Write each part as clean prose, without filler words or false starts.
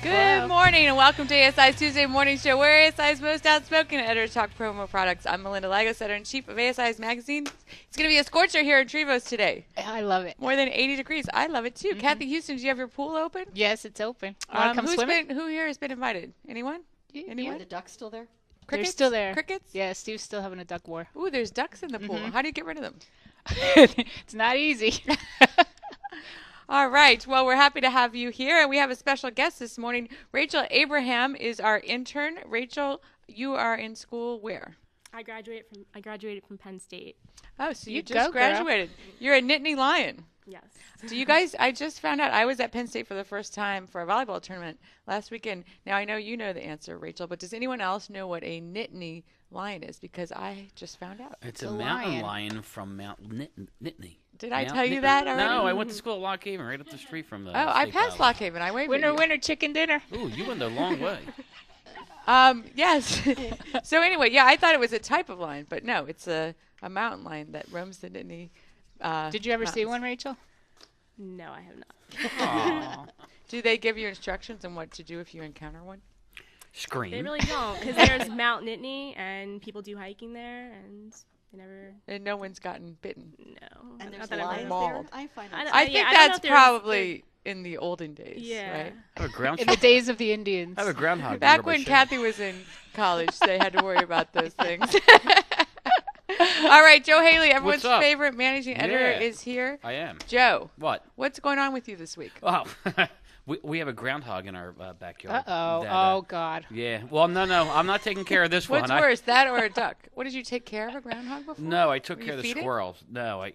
Good morning and welcome to ASI's Tuesday Morning Show, where ASI's most outspoken editors talk promo products. I'm Melinda Lagos, editor-in-chief of ASI's magazine. It's going to be a scorcher here in Trevose today. I love it. More than 80 degrees. I love it too. Kathy Houston, do you have your pool open? Yes, it's open. Come swimming? Who here has been invited? Anyone? Anyone? Are the ducks still there? Crickets? They're still there. Crickets? Yeah, Steve's still having a duck war. Ooh, there's ducks in the pool. How do you get rid of them? It's not easy. All right. Well, we're happy to have you here, and we have a special guest this morning. Rachel Abraham is our intern. Rachel, you are in school where? I graduated from Penn State. Oh, so you just graduated. Girl. You're a Nittany Lion. Yes. Do you guys, I just found out, I was at Penn State for the first time for a volleyball tournament last weekend. Now, I know you know the answer, Rachel, but does anyone else know what a Nittany Lion is? Because I just found out. It's a mountain lion from Mount Nittany. Did I tell you that already? No, I went to school at Lock Haven, right up the street from the I passed Lock Haven. I waved Winner, chicken dinner. Ooh, you went a long way. Yes. So anyway, yeah, I thought it was a type of lion, but no, it's a mountain lion that roams the Nittany Did you ever see one, Rachel? No, I have not. Do they give you instructions on what to do if you encounter one? Scream. They really don't, because there's Mount Nittany, and people do hiking there, and they never... And no one's gotten bitten? No. And there's Not lions mauled. there? I find I think that's probably in the olden days, right? I have a groundhog. In the days of the Indians. I have a groundhog. Back when Kathy was in college, they had to worry about those things. All right, Joe Haley, everyone's favorite managing editor, is here. I am. Joe. What? What's going on with you this week? Oh, we have a groundhog in our backyard. Oh, God. Yeah. Well, no, I'm not taking care of this one. What's worse, that or a duck? What, did you take care of a groundhog before? No, I took care of the feed it? squirrels. No,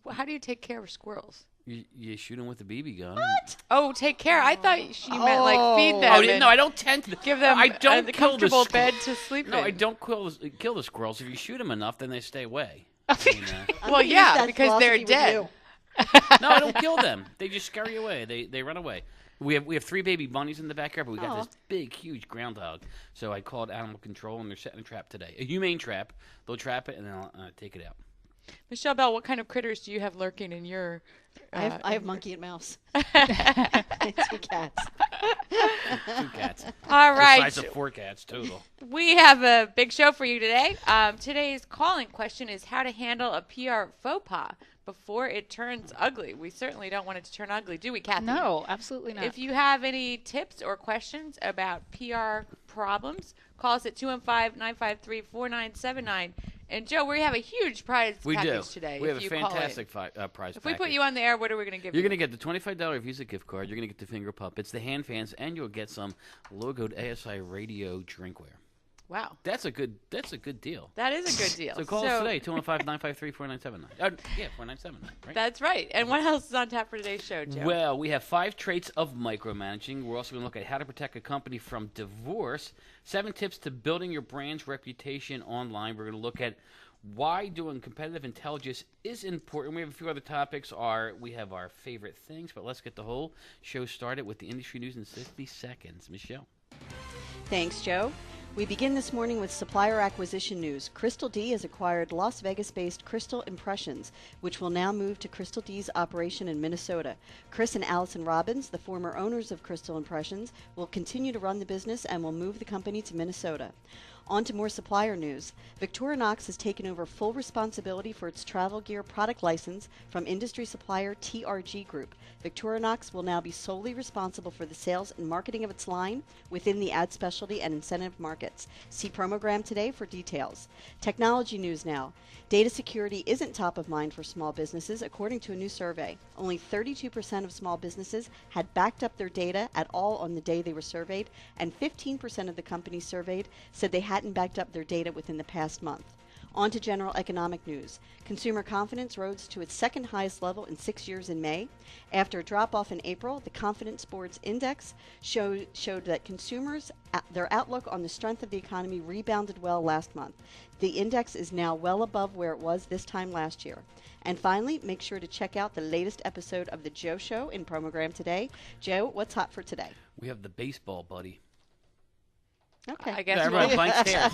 Well, how do you take care of squirrels? You shoot them with a BB gun. What? Oh, take care. I thought you meant like feed them. Oh, no, I don't tend to. Give them a comfortable bed to sleep in. No, I don't kill the squirrels. If you shoot them enough, then they stay away. Well, yeah, because they're dead. No, I don't kill them. They just scurry away. They run away. We have 3 baby bunnies in the backyard, but we got this big, huge groundhog. So I called animal control, and they're setting a trap today. A humane trap. They'll trap it, and then I'll take it out. Michelle Bell, what kind of critters do you have lurking in your... I have monkey and mouse. 2 cats. 2 cats. All right. The size of 4 cats total. We have a big show for you today. Today's calling question is how to handle a PR faux pas before it turns ugly. We certainly don't want it to turn ugly, do we, Kathy? No, absolutely not. If you have any tips or questions about PR problems, call us at 215-953-4979. And, Joe, we have a huge prize package today. We have a fantastic prize package. If we put you on the air, what are we going to give you? You're going to get the $25 Visa gift card. You're going to get the finger puppets, the hand fans, and you'll get some logoed ASI Radio drinkware. Wow. That's a good deal. That is a good deal. So call us today, 215-953-4979. 4979, right? That's right. And what else is on tap for today's show, Joe? Well, we have 5 traits of micromanaging. We're also going to look at how to protect a company from divorce, 7 tips to building your brand's reputation online. We're going to look at why doing competitive intelligence is important. We have a few other topics. We have our favorite things, but let's get the whole show started with the industry news in 60 seconds. Michelle. Thanks, Joe. We begin this morning with supplier acquisition news. Crystal D has acquired Las Vegas-based Crystal Impressions, which will now move to Crystal D's operation in Minnesota. Chris and Allison Robbins, the former owners of Crystal Impressions, will continue to run the business and will move the company to Minnesota. On to more supplier news. Victorinox has taken over full responsibility for its travel gear product license from industry supplier TRG Group. Victorinox will now be solely responsible for the sales and marketing of its line within the ad specialty and incentive markets. See Promogram today for details. Technology news now. Data security isn't top of mind for small businesses, according to a new survey. Only 32% of small businesses had backed up their data at all on the day they were surveyed, and 15% of the companies surveyed said they hadn't backed up their data within the past month. On to general economic news. Consumer confidence rose to its second highest level in 6 years in May. After a drop-off in April, the Confidence Board's index showed that consumers, their outlook on the strength of the economy rebounded well last month. The index is now well above where it was this time last year. And finally, make sure to check out the latest episode of The Joe Show in Promogram today. Joe, what's hot for today? We have the baseball buddy. Okay. I guess Everyone blank stares.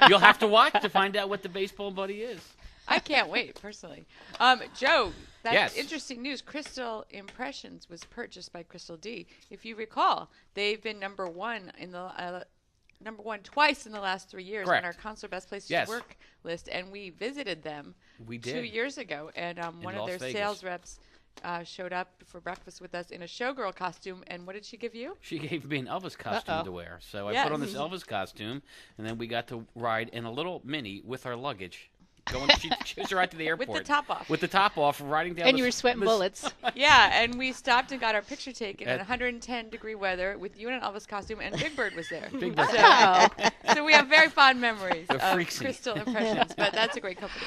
You'll have to watch to find out what the baseball buddy is. I can't wait, personally. Joe, that's Yes. interesting news. Crystal Impressions was purchased by Crystal D. If you recall, they've been number one twice in the last 3 years Correct. on our Counselor Best Places Yes. to Work list, and we visited them We 2 did. years ago, and one of Las their Vegas. sales reps showed up for breakfast with us in a showgirl costume, and what did she give you? She gave me an Elvis costume to wear. So I Yes. put on this Elvis costume, and then we got to ride in a little Mini with our luggage. She was right to the airport. With the top off. With the top off, riding down And you were sweating bullets. Yeah, and we stopped and got our picture taken in At- 110-degree weather with you in an Elvis costume, and Big Bird was there. Big Bird. So we have very fond memories They're of freaky. Crystal Impressions, but that's a great company.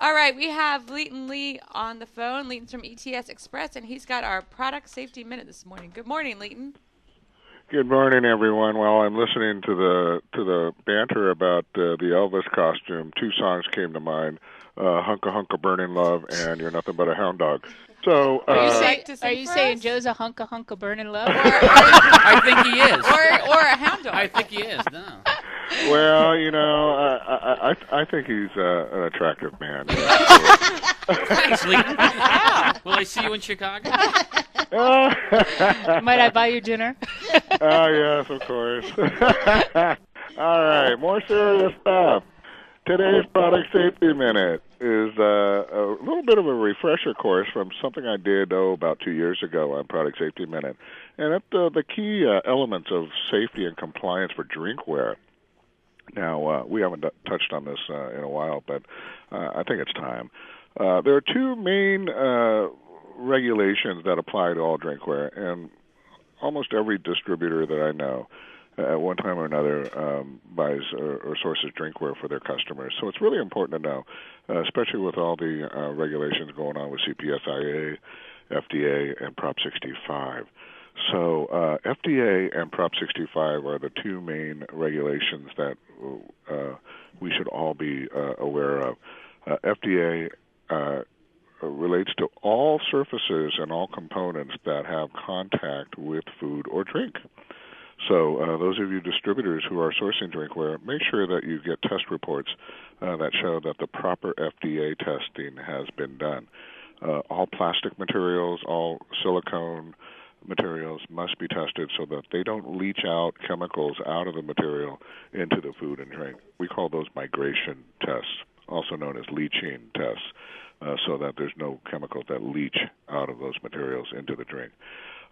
All right, we have Leighton Lee on the phone. Leighton's from ETS Express, and he's got our product safety minute this morning. Good morning, Leighton. Good morning, everyone. While I'm listening to the banter about the Elvis costume, two songs came to mind: "Hunka Hunka Burning Love" and "You're Nothing But a Hound Dog." So, Are you, like to sing are you for saying us? Joe's a hunka burning love? I think he is. Or a hound dog. I think he is. No. well, I think he's an attractive man. Thanks, Leighton. Will I see you in Chicago? Might I buy you dinner? Oh, yes, of course. All right, more serious stuff. Today's Product Safety Minute is a little bit of a refresher course from something I did, about 2 years ago on Product Safety Minute. And the key elements of safety and compliance for drinkware. Now, we haven't touched on this in a while, but I think it's time. There are two main regulations that apply to all drinkware, and almost every distributor that I know at one time or another buys or sources drinkware for their customers. So it's really important to know, especially with all the regulations going on with CPSIA, FDA, and Prop 65. So FDA and Prop 65 are the two main regulations that we should all be aware of. FDA relates to all surfaces and all components that have contact with food or drink. So those of you distributors who are sourcing drinkware, make sure that you get test reports that show that the proper FDA testing has been done. All plastic materials, all silicone materials must be tested so that they don't leach out chemicals out of the material into the food and drink. We call those migration tests, also known as leaching tests, so that there's no chemicals that leach out of those materials into the drink.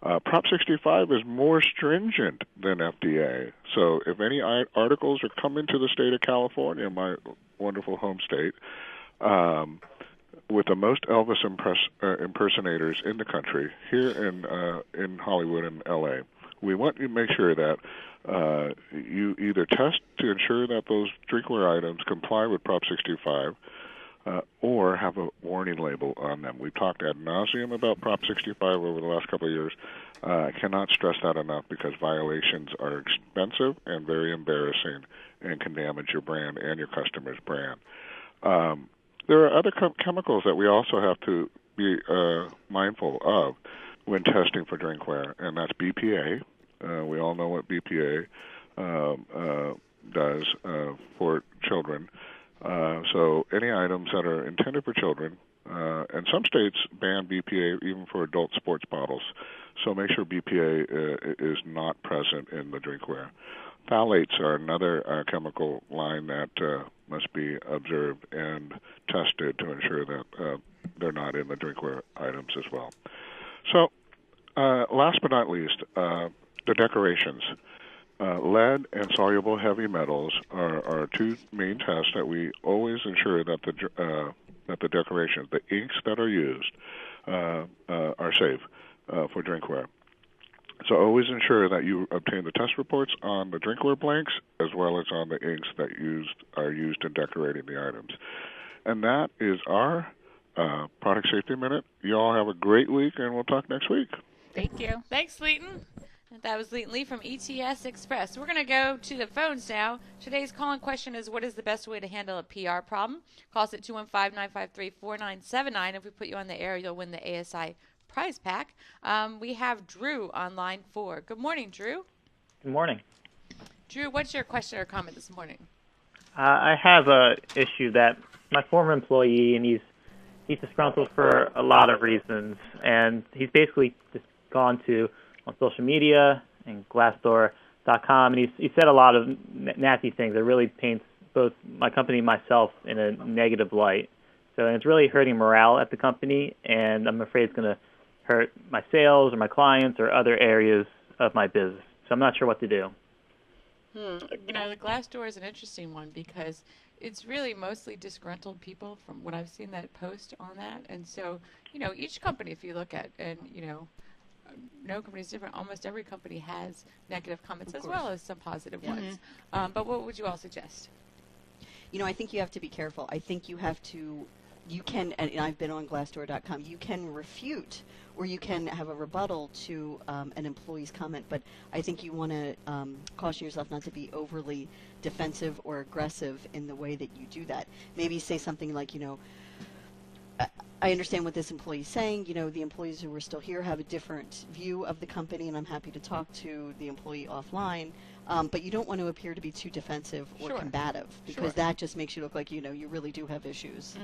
Prop 65 is more stringent than FDA. So if any articles are coming to the state of California, my wonderful home state, with the most Elvis impersonators in the country, here in Hollywood and L.A., we want you to make sure that you either test to ensure that those drinkware items comply with Prop 65, or have a warning label on them. We've talked ad nauseum about Prop 65 over the last couple of years. I cannot stress that enough because violations are expensive and very embarrassing and can damage your brand and your customer's brand. There are other chemicals that we also have to be mindful of when testing for drinkware, and that's BPA. We all know what BPA does for children. So any items that are intended for children, and some states ban BPA even for adult sports bottles. So make sure BPA is not present in the drinkware. Phthalates are another chemical line that must be observed and tested to ensure that they're not in the drinkware items as well. So last but not least, the decorations. Lead and soluble heavy metals are two main tests that we always ensure that the decorations, the inks that are used, are safe for drinkware. So always ensure that you obtain the test reports on the drinkware blanks as well as on the inks that are used in decorating the items. And that is our Product Safety Minute. You all have a great week, and we'll talk next week. Thank you. Thanks, Leighton. That was Leighton Lee from ETS Express. We're going to go to the phones now. Today's call-in question is, what is the best way to handle a PR problem? Call us at 215-953-4979. If we put you on the air, you'll win the ASI prize pack. We have Drew on line 4. Good morning, Drew. Good morning. Drew, what's your question or comment this morning? I have a issue that my former employee, and he's disgruntled for a lot of reasons, and he's basically just gone on social media and Glassdoor.com, and he said a lot of nasty things that really paints both my company and myself in a negative light. So and it's really hurting morale at the company, and I'm afraid it's going to hurt my sales or my clients or other areas of my business. So I'm not sure what to do. You know, the Glassdoor is an interesting one because it's really mostly disgruntled people from what I've seen that post on that. And so, you know, each company, if you look at, and, you know, no company is different. Almost every company has negative comments as well as some positive ones. But what would you all suggest? You know, I think you have to be careful. I think you have to, you can, and I've been on Glassdoor.com, you can refute or you can have a rebuttal to an employee's comment, but I think you want to caution yourself not to be overly defensive or aggressive in the way that you do that. Maybe say something like, you know, I understand what this employee is saying. You know, the employees who are still here have a different view of the company, and I'm happy to talk to the employee offline. But you don't want to appear to be too defensive or combative, because that just makes you look like, you know, you really do have issues.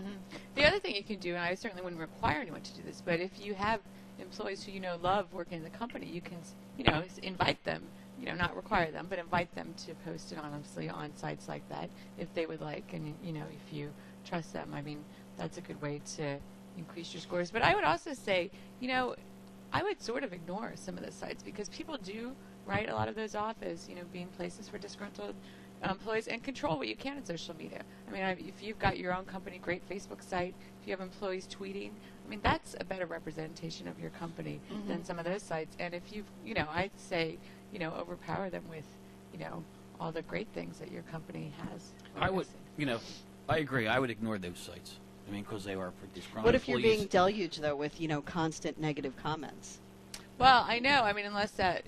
The other thing you can do, and I certainly wouldn't require anyone to do this, but if you have employees who you know love working in the company, you can, you know, invite them, you know, not require them, but invite them to post anonymously on sites like that if they would like, and, you know, if you trust them. I mean, that's a good way to increase your scores. But I would also say, you know, I would sort of ignore some of the sites because people do write a lot of those off as, you know, being places for disgruntled employees, and control what you can in social media. I mean, if you've got your own company, great Facebook site, if you have employees tweeting, I mean, that's a better representation of your company than some of those sites. And if you've, you know, I'd say, you know, overpower them with, you know, all the great things that your company has. I would, you know, I agree. I would ignore those sites. I mean, because they are for disgruntled What if you're employees. being deluged, though, with, you know, constant negative comments? Well, I know. I mean, unless that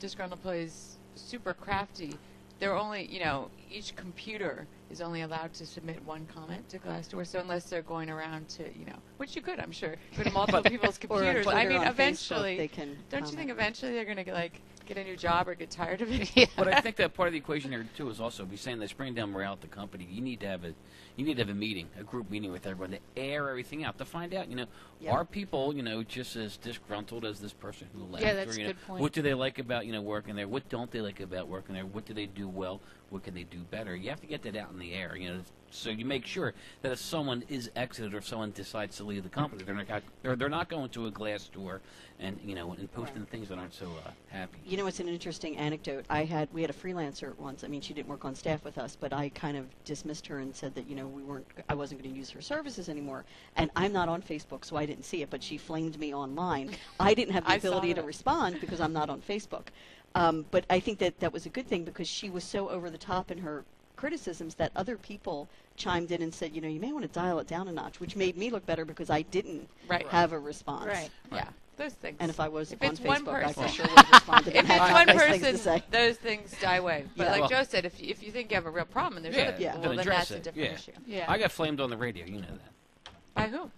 disgruntled employee is super crafty, they're only, you know, each computer is only allowed to submit one comment to Glassdoor. So unless they're going around to, you know, which you could, I'm sure, go to multiple people's computers. I mean, eventually, they can don't you think eventually they're going to get a new job or get tired of it? But I think that part of the equation here too is also be saying that's bringing down morale at the company. You need to have a meeting, a group meeting with everyone to air everything out, to find out, you know, are people, you know, just as disgruntled as this person who left? Yeah, that's or, a good point. What do they like about, you know, working there? What don't they like about working there? What do they do well? What can they do better? You have to get that out in the air, you know, so you make sure that if someone is exited or if someone decides to leave the company, they're not going to a Glassdoor and, you know, and posting things that aren't so happy. You know, it's an interesting anecdote. We had a freelancer once. I mean, she didn't work on staff with us, but I kind of dismissed her and said that, you know, I wasn't going to use her services anymore. And I'm not on Facebook, so I didn't see it, but she flamed me online. I didn't have the ability to respond because I'm not on Facebook. But I think that was a good thing because she was so over the top in her criticisms that other people chimed in and said, you know, you may want to dial it down a notch, which made me look better because I didn't have a response. Right. Yeah. Those things. And if I was if on it's Facebook, one person, I for sure would have responded and if had it's one nice things to person, say. those things die away. But Yeah. like Joe said, if you think you have a real problem and there's other people, well, then that's a different issue. Yeah. I got flamed on the radio. You know that. By who?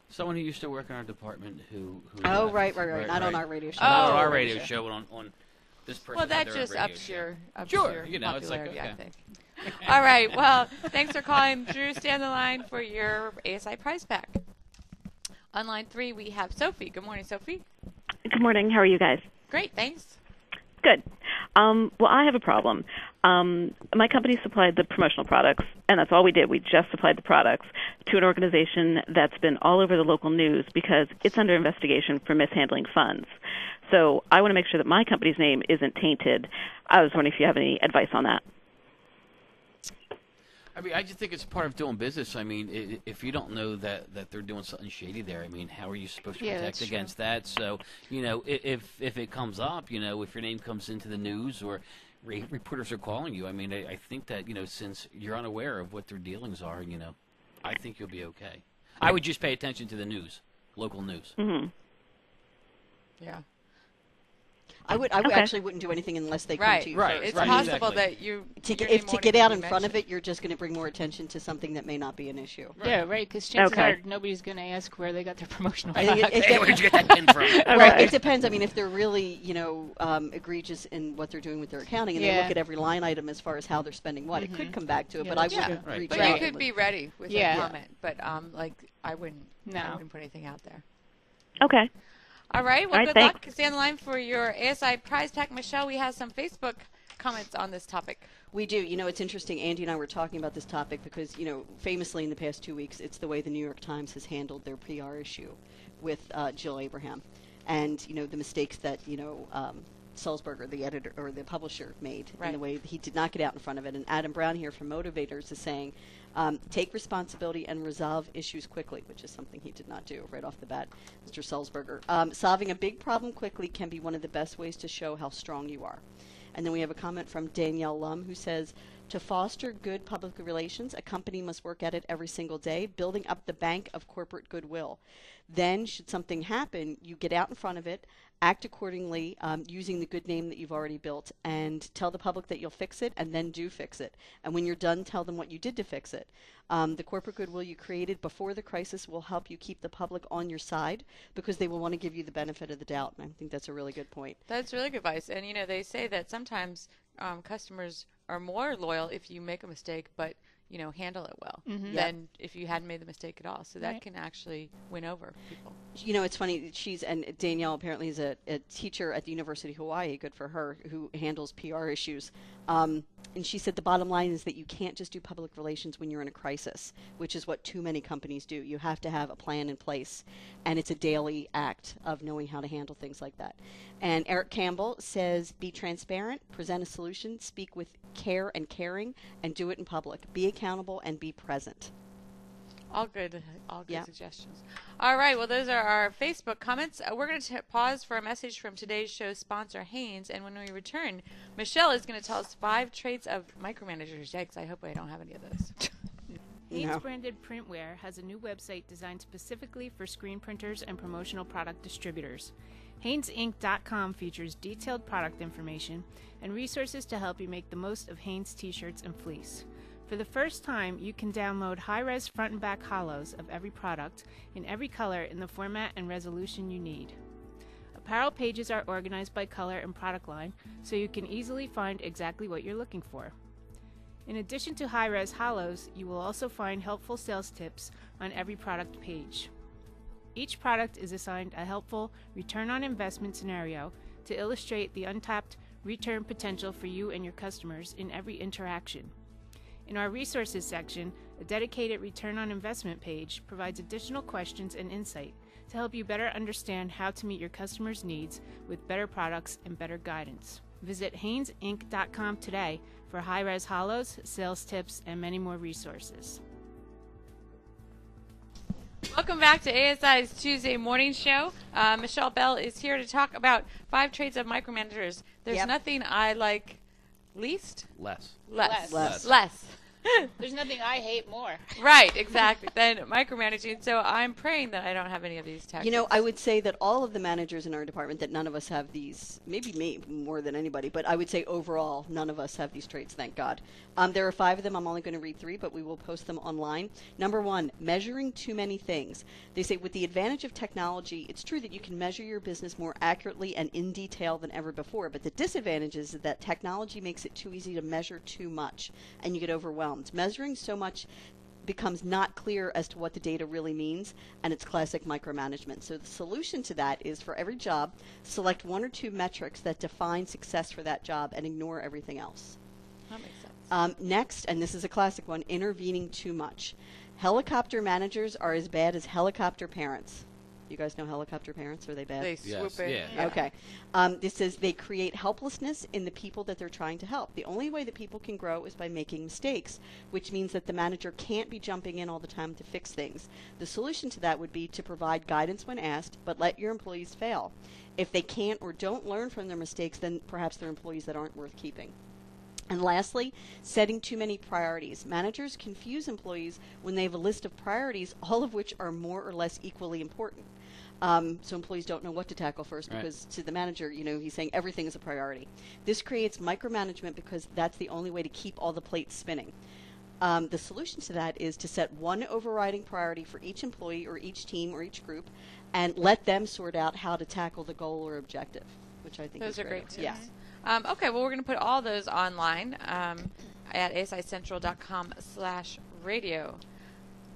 Someone who used to work in our department who Oh, left. right. Not on our radio show. Not on our radio show, on this person. Well, that just ups your you know, it's like, popularity, okay. I think. All right. Well, thanks for calling. Drew, stay on the line for your ASI prize pack. On line 3, we have Sophie. Good morning, Sophie. Good morning. How are you guys? Great, thanks. Good. Well, I have a problem. My company supplied the promotional products, and that's all we did. We just supplied the products to an organization that's been all over the local news because it's under investigation for mishandling funds. So I want to make sure that my company's name isn't tainted. I was wondering if you have any advice on that. I mean, I just think it's part of doing business. I mean, if you don't know that they're doing something shady there, I mean, how are you supposed to protect against that? So, you know, if it comes up, you know, if your name comes into the news or reporters are calling you, I mean, I think that, you know, since you're unaware of what their dealings are, you know, I think you'll be okay. I would just pay attention to the news, local news. Mm-hmm. Yeah. I actually wouldn't do anything unless they come to you Right. first. It's Right, possible exactly. that you To your name won't get even out be in front of mentioned. it, you're just going to bring more attention to something that may not be an issue. Yeah, right, because chances Okay. are nobody's going to ask where they got their promotional I think product. Hey, where'd you get that pin from? Well, it depends. I mean, if they're really, egregious in what they're doing with their accounting, and they Yeah. look at every line item as far as how they're spending what, it could come back to it. Yeah, but I that's wouldn't true. Right. reach But out. you could be ready with Yeah. a comment. But I wouldn't put anything out there. Okay. All right. Well, All right, good thanks. luck. Stay on the line for your ASI prize pack. Michelle, we have some Facebook comments on this topic. We do. It's interesting. Andy and I were talking about this topic because, famously in the past 2 weeks, it's the way the New York Times has handled their PR issue with Jill Abraham, and the mistakes that Sulzberger, the editor or the publisher, made in the way he did not get out in front of it. And Adam Brown here from Motivators is saying, take responsibility and resolve issues quickly, which is something he did not do right off the bat, Mr. Sulzberger. Solving a big problem quickly can be one of the best ways to show how strong you are. And then we have a comment from Danielle Lum who says, to foster good public relations, a company must work at it every single day, building up the bank of corporate goodwill. Then, should something happen, you get out in front of it, act accordingly, using the good name that you've already built, and tell the public that you'll fix it, and then do fix it. And when you're done, tell them what you did to fix it. The corporate goodwill you created before the crisis will help you keep the public on your side because they will want to give you the benefit of the doubt. And I think that's a really good point. That's really good advice. And, they say that sometimes customers are more loyal if you make a mistake, but, handle it well than if you hadn't made the mistake at all. So that can actually win over people. It's funny. And Danielle apparently is a teacher at the University of Hawaii, good for her, who handles PR issues. And she said the bottom line is that you can't just do public relations when you're in a crisis, which is what too many companies do. You have to have a plan in place, and it's a daily act of knowing how to handle things like that. And Eric Campbell says, be transparent, present a solution, speak with care and caring, and do it in public. Be accountable and be present. All good suggestions. All right, well, those are our Facebook comments. We're going to pause for a message from today's show sponsor, Hanes, and when we return, Michelle is going to tell us 5 traits of micromanagers. Yikes, I hope I don't have any of those. Hanes branded printware has a new website designed specifically for screen printers and promotional product distributors. HanesInc.com features detailed product information and resources to help you make the most of Hanes t-shirts and fleece. For the first time, you can download high-res front and back holos of every product in every color in the format and resolution you need. Apparel pages are organized by color and product line, so you can easily find exactly what you're looking for. In addition to high-res holos, you will also find helpful sales tips on every product page. Each product is assigned a helpful return on investment scenario to illustrate the untapped return potential for you and your customers in every interaction. In our resources section, a dedicated return on investment page provides additional questions and insight to help you better understand how to meet your customers' needs with better products and better guidance. Visit HanesInc.com today for high-res holos, sales tips, and many more resources. Welcome back to ASI's Tuesday morning show. Michelle Bell is here to talk about 5 traits of micromanagers. There's nothing I like least. Less. There's nothing I hate more. Right, exactly. Than micromanaging. So I'm praying that I don't have any of these tactics. I would say that all of the managers in our department, that none of us have these, maybe me more than anybody, but I would say overall, none of us have these traits, thank God. There are 5 of them. I'm only going to read 3, but we will post them online. Number 1, measuring too many things. They say with the advantage of technology, it's true that you can measure your business more accurately and in detail than ever before, but the disadvantage is that technology makes it too easy to measure too much, and you get overwhelmed. Measuring so much becomes not clear as to what the data really means, and it's classic micromanagement. So the solution to that is for every job, select 1 or 2 metrics that define success for that job and ignore everything else. That makes sense. Next, and this is a classic one, intervening too much. Helicopter managers are as bad as helicopter parents. You guys know helicopter parents? Are they bad? They swoop Yes, in. yeah. Okay. This says they create helplessness in the people that they're trying to help. The only way that people can grow is by making mistakes, which means that the manager can't be jumping in all the time to fix things. The solution to that would be to provide guidance when asked, but let your employees fail. If they can't or don't learn from their mistakes, then perhaps they're employees that aren't worth keeping. And lastly, setting too many priorities. Managers confuse employees when they have a list of priorities, all of which are more or less equally important. So employees don't know what to tackle first Right. because to the manager, he's saying everything is a priority. This creates micromanagement because that's the only way to keep all the plates spinning. The solution to that is to set one overriding priority for each employee or each team or each group and let them sort out how to tackle the goal or objective, which I think Those is are great tips. Yeah. Okay, well, we're going to put all those online at asicentral.com/radio.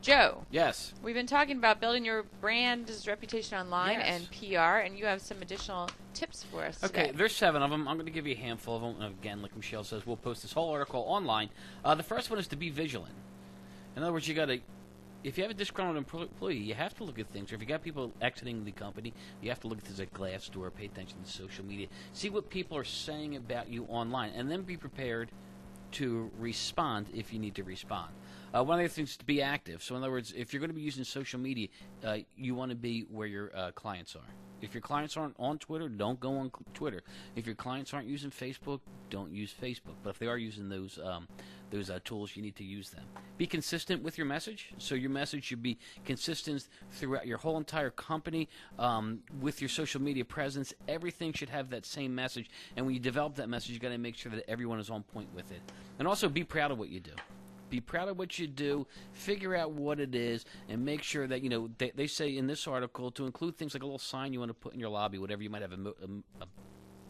Joe. Yes. We've been talking about building your brand's reputation online Yes. and PR, and you have some additional tips for us Okay, today. there's 7 of them. I'm going to give you a handful of them. And again, like Michelle says, we'll post this whole article online. The first one is to be vigilant. In other words, if you have a disgruntled employee, you have to look at things. Or if you got people exiting the company, you have to look at things like Glassdoor, pay attention to social media, see what people are saying about you online, and then be prepared to respond if you need to respond. One of the things is to be active. So in other words, if you're going to be using social media, you want to be where your clients are. If your clients aren't on Twitter, don't go on Twitter. If your clients aren't using Facebook, don't use Facebook. But if they are using those tools, you need to use them. Be consistent with your message. So your message should be consistent throughout your whole entire company. With your social media presence, everything should have that same message. And when you develop that message, you've got to make sure that everyone is on point with it. And also be proud of what you do. Be proud of what you do, figure out what it is, and make sure that, they say in this article to include things like a little sign you want to put in your lobby, whatever you might have, a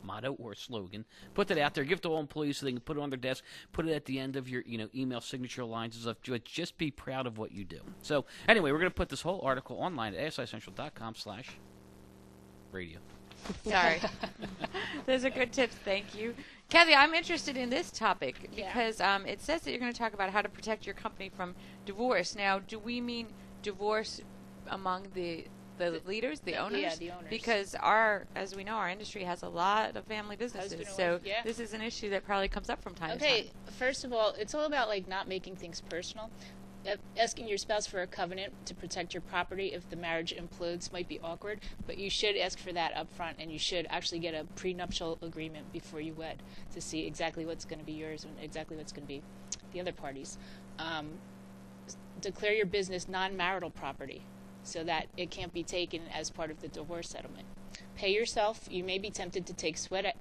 motto or a slogan. Put that out there. Give it to all employees so they can put it on their desk, put it at the end of your email signature lines and stuff. Just be proud of what you do. So anyway, we're going to put this whole article online at asicentral.com/radio. Sorry. Those are good tips. Thank you. Kathy, I'm interested in this topic because it says that you're going to talk about how to protect your company from divorce. Now, do we mean divorce among the leaders, the owners? Yeah, the owners. Because as we know, our industry has a lot of family businesses. So this is an issue that probably comes up from time to time. Okay, first of all, it's all about not making things personal. Asking your spouse for a covenant to protect your property if the marriage implodes might be awkward, but you should ask for that up front, and you should actually get a prenuptial agreement before you wed to see exactly what's going to be yours and exactly what's going to be the other party's. Declare your business non-marital property so that it can't be taken as part of the divorce settlement. Pay yourself. You may be tempted to take sweat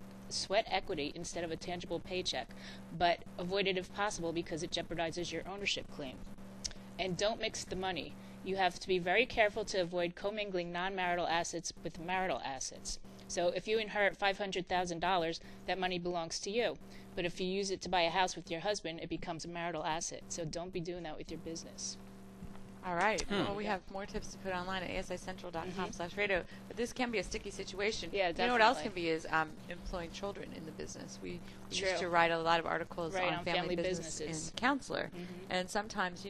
equity instead of a tangible paycheck, but avoid it if possible because it jeopardizes your ownership claim. And don't mix the money. You have to be very careful to avoid commingling non-marital assets with marital assets. So if you inherit $500,000, that money belongs to you. But if you use it to buy a house with your husband, it becomes a marital asset. So don't be doing that with your business. All right. Well, we have more tips to put online at asicentral.com/radio. But this can be a sticky situation. Yeah, definitely. You know what else can be is employing children in the business. We used to write a lot of articles on family business in Counselor. And sometimes,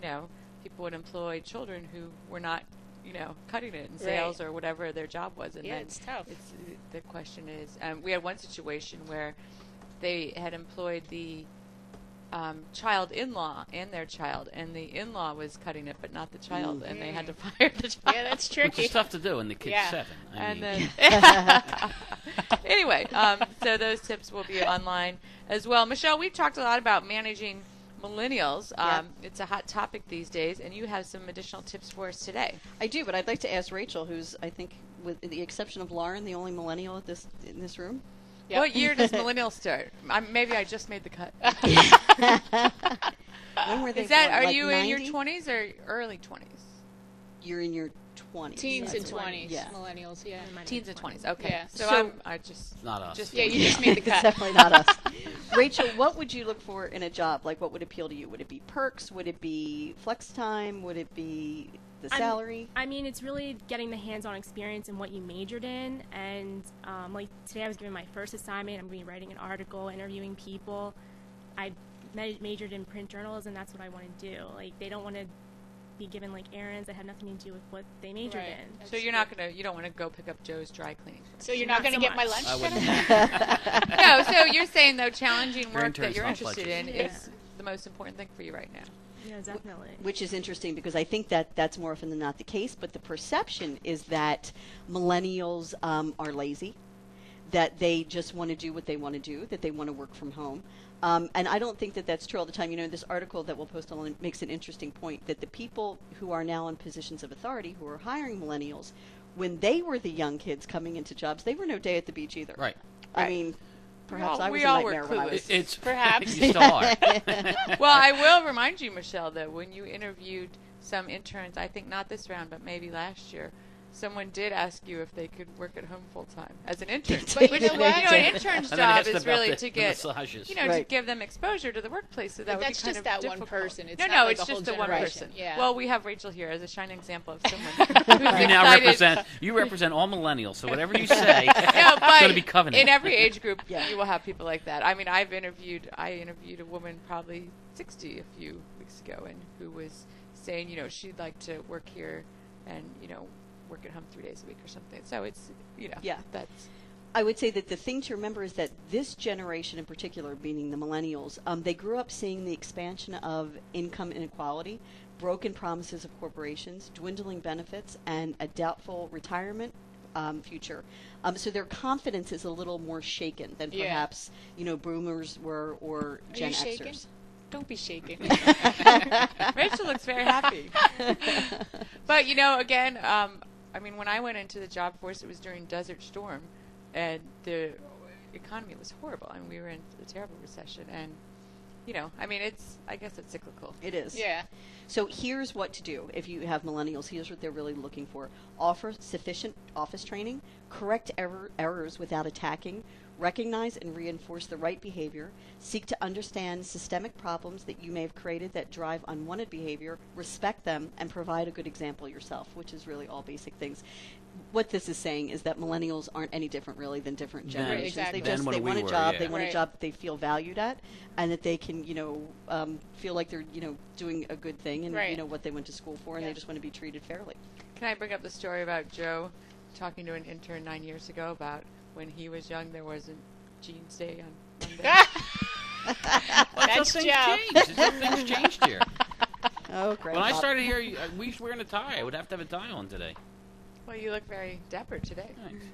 people would employ children who were not, cutting it in sales or whatever their job was. And then it's tough. The question is, we had one situation where they had employed the child-in-law and their child, and the in-law was cutting it, but not the child, and they had to fire the child. Yeah, that's tricky. Which is tough to do, and the kid's 7. Then, anyway, so those tips will be online as well. Michelle, we've talked a lot about managing millennials. It's a hot topic these days, and you have some additional tips for us today. I do, but I'd like to ask Rachel, who's, I think, with the exception of Lauren, the only millennial in this room. Yep. What year does millennials start? Maybe I just made the cut. When were they Is that, born? are you 90? in your 20s or early 20s? You're in your 20s. Teens and 20s. 20s, millennials, Teens and 20s, okay. Yeah. So I just... Not us. You just made the cut. It's definitely not us. Rachel, what would you look for in a job? Like, what would appeal to you? Would it be perks? Would it be flex time? Would it be the salary? It's really getting the hands-on experience in what you majored in. And today I was given my first assignment. I'm going to be writing an article, interviewing people. I majored in print journalism. That's what I want to do. They don't want to be given errands that have nothing to do with what they majored in. So you don't want to go pick up Joe's dry cleaning. So you're not going to get my lunch today? No, so you're saying though challenging work that you're interns, interested in is the most important thing for you right now. Yeah, definitely. Which is interesting because I think that's more often than not the case, but the perception is that millennials are lazy, that they just want to do what they want to do, that they want to work from home. And I don't think that that's true all the time. This article that we'll post online makes an interesting point that the people who are now in positions of authority, who are hiring millennials, when they were the young kids coming into jobs, they were no day at the beach either. Right. I mean, perhaps I was we a all nightmare were when I clueless. was. It's Perhaps. you still are. Well, I will remind you, Michelle, that when you interviewed some interns, I think not this round, but maybe last year, someone did ask you if they could work at home full time as an intern. But you know what? An intern's And then job asked is about really the to get, massages. to Right. give them exposure to the workplace. So that But would that's be kind just of that difficult. one person. It's no, not like it's a whole just the one generation. person. Yeah. Well, we have Rachel here as a shining example of someone who's You now excited. represent all millennials. So whatever you say, No, it's but going to be covenant. in every age group, Yeah. you will have people like that. I mean, I interviewed a woman probably 60 a few weeks ago, and who was saying, she'd like to work here and, work at home 3 days a week or something. So it's, Yeah. that's... I would say that the thing to remember is that this generation in particular, meaning the millennials, they grew up seeing the expansion of income inequality, broken promises of corporations, dwindling benefits, and a doubtful retirement future. So their confidence is a little more shaken than Yeah. perhaps, boomers were or Gen you shaken? Xers. Don't be shaking. Rachel looks very happy. But, again, when I went into the job force, it was during Desert Storm, and the economy was horrible. I mean, we were in a terrible recession, and, I guess it's cyclical. It is. Yeah. So here's what to do if you have millennials. Here's what they're really looking for. Offer sufficient office training, correct errors without attacking, recognize and reinforce the right behavior, seek to understand systemic problems that you may have created that drive unwanted behavior, respect them, and provide a good example yourself, which is really all basic things. What this is saying is that millennials aren't any different really than different generations. exactly. They Than they when want we a were, job. yeah. They want a Right. job that they feel valued at, and that they can, feel like they're, doing a good thing and Right. what they went to school for, and Yeah. they just want to be treated fairly. Can I bring up the story about Joe talking to an intern 9 years ago about when he was young, there wasn't Jeans Day on Monday? That's things Joe. changed. Things changed here. Oh, great. When I started here, we used to wearing a tie. I would have to have a tie on today. Well, you look very dapper today. Thanks.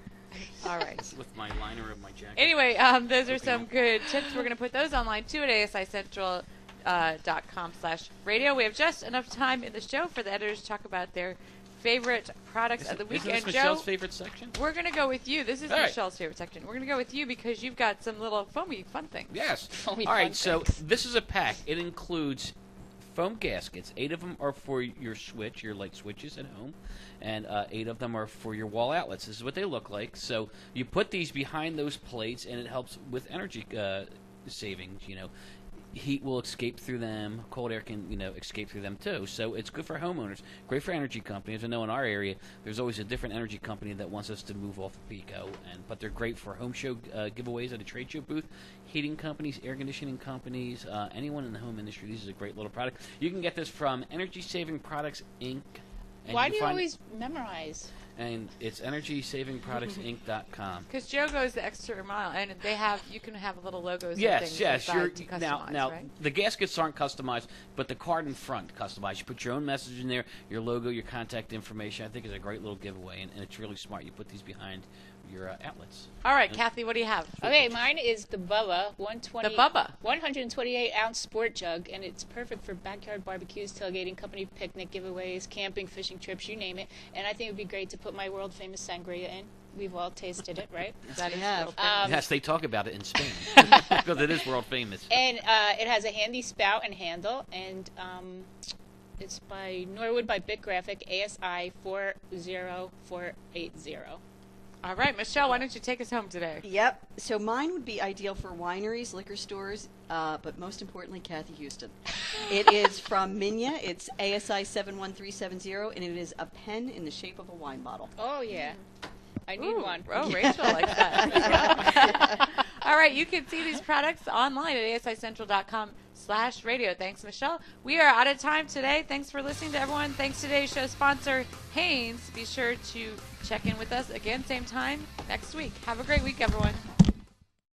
All right. With my liner of my jacket. Anyway, those are some good tips. We're going to put those online too at asicentral.com/radio. We have just enough time in the show for the editors to talk about their favorite products of the week. Isn't this And Michelle's Joe, favorite section? we're going to go with you. This is All right. Michelle's favorite section. We're going to go with you because you've got some little foamy fun things. Yes. Only All right, fun so things. this is a pack. It includes foam gaskets. 8 of them are for your switch, your light switches at home, and 8 of them are for your wall outlets. This is what they look like. So you put these behind those plates, and it helps with energy savings. Heat will escape through them. Cold air can, escape through them too. So it's good for homeowners. Great for energy companies. I know in our area, there's always a different energy company that wants us to move off of PICO, but they're great for home show giveaways at a trade show booth. Heating companies, air conditioning companies, anyone in the home industry. This is a great little product. You can get this from Energy Saving Products Inc. And Why can do you find- always memorize? And it's EnergySavingProductsInc.com. Because Joe goes the extra mile, and you can have little logos and Yes, things yes. inside to customize, Now right? the gaskets aren't customized, but the card in front customized. You put your own message in there, your logo, your contact information. I think it's a great little giveaway, and it's really smart. You put these behind your outlets. All right, Kathy, what do you have? Okay, mine is the Bubba 120. The Bubba. 128-ounce sport jug, and it's perfect for backyard barbecues, tailgating, company picnic giveaways, camping, fishing trips, you name it. And I think it would be great to put my world-famous sangria in. We've all tasted it, right? That is have. real famous. Yes, they talk about it in Spain because it is world famous. And it has a handy spout and handle, and it's by Norwood by Bit Graphic, ASI 40480. All right, Michelle, why don't you take us home today? Yep. So mine would be ideal for wineries, liquor stores, but most importantly, Kathy Houston. It is from Minya. It's ASI 71370, and it is a pen in the shape of a wine bottle. Oh, yeah. I need Ooh, one. Oh, Rachel likes that. All right, you can see these products online at asicentral.com/radio. Thanks, Michelle. We are out of time today. Thanks for listening to everyone. Thanks to today's show sponsor, Hanes. Be sure to check in with us again, same time next week. Have a great week, everyone.